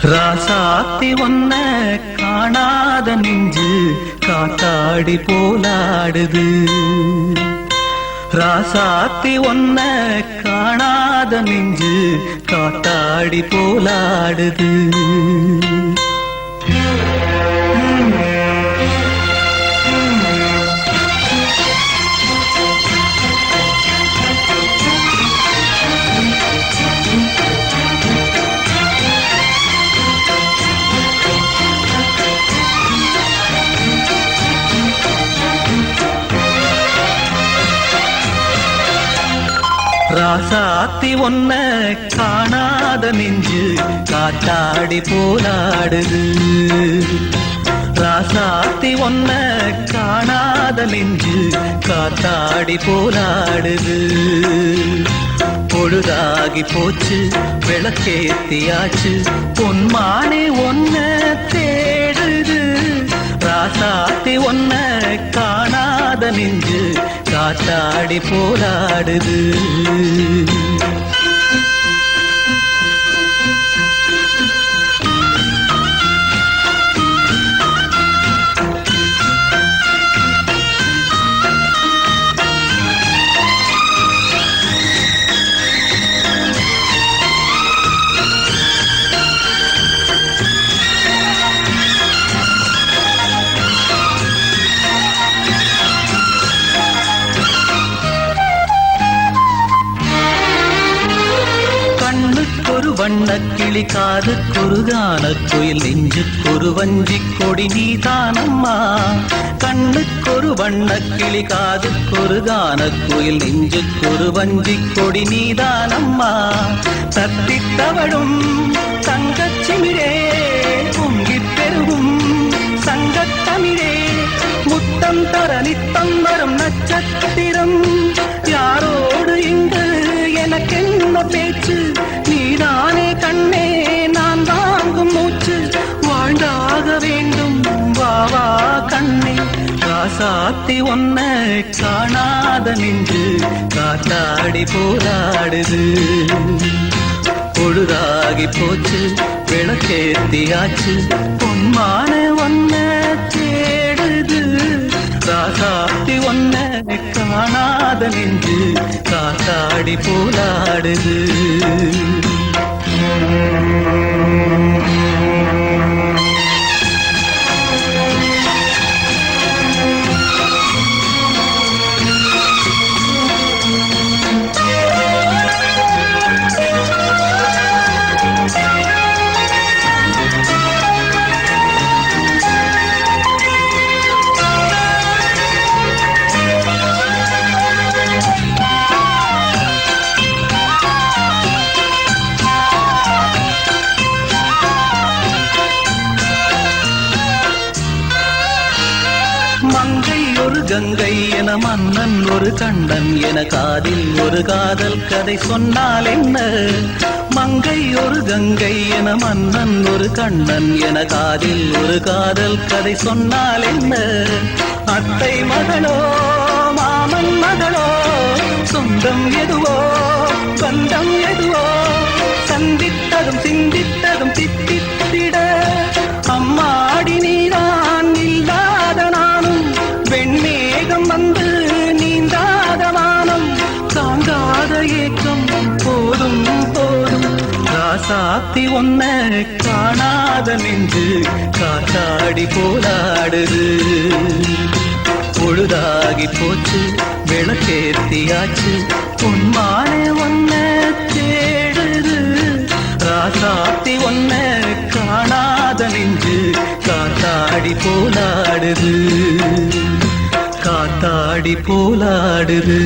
ராசாத்தி ஒன்ன காணாத நெஞ்சு காத்தாடி போலாடுது. ராசாத்தி ஒன்ன காணாத நெஞ்சு காத்தாடி போலாடுது. ராசாத்தி ஒன்ன காணாத நெஞ்சு காத்தாடி போலாடுது. ராசாத்தி ஒன்ன காணாத நெஞ்சு காத்தாடி போலாடுது. பொழுதாகி போச்சு விளக்கேத்தியாச்சு பொன்மானே ஒன்ன தேடுது. ராசாத்தி ஒன்ன காணாத நெஞ்சு காத்தாடி போராடுது. ஒரு வண்ணக்கிளி காதுக்கொரு கானக்குயில் நெஞ்சுக்கொரு வஞ்சிக் கொடி நீதானம்மா. கண்ணுக்கொரு வண்ணக்கிளி காதுக்கொரு கானக்குயில் நெஞ்சுக்கொரு வஞ்சிக் கொடி நீதானம்மா. தத்தித்தவளும் தங்கச்சிமிழே பொங்கிப் பெருகும் சங்கத்தமிழே முத்தம் தர நித்தம் வரும் நட்சத்திரம். யாரோடு இங்கு எனக்கென்ன பேச்சு, நீதானே கண்ணே நான் வாங்கும் மூச்சு. வாழ்ந்தாக வேண்டும் வாவா கண்ணே. ராசாத்தி ஒன்ன காணாத நெஞ்சு காத்தாடி போராடுது. பொழுதாகி போச்சு விளக்கேத்தியாச்சு பொன்மான ஒன்ன தேடுது. ராசாத்தி ஒன்ன காணாத நெஞ்சு காத்தாடி போலாடுது. மங்கை ஒரு கங்கை என மன்னன் ஒரு கண்ணன் என காதில் ஒரு காதல் கதை சொன்னால் என்ன. மங்கை ஒரு கங்கை என மன்னன் ஒரு கண்ணன் என காதில் ஒரு காதல் கதை சொன்னால் என்ன. அத்தை மகளோ மாமன் மகளோ சொந்தம் எதுவோ பந்தம் எதுவோ சந்தித்ததும் சிந்தித்ததும் தித்தித்திட அம்மாடி நீதான் இல்லாத நானும் வெண்மேகம் வந்து நீந்தாத வானம் தாங்காத ஏக்கம் போதும் போதும். ராசாத்தி ஒன்ன காணாத நெஞ்சு காத்தாடி போராடுது. பொழுதாகி போச்சு விளக்கேத்தியாச்சு பொன்மானே ஒன்ன தேடுது. ராசாத்தி ஒன்ன காணாத நெஞ்சு காத்தாடி போலாடுது. காத்தாடி போலாடுது.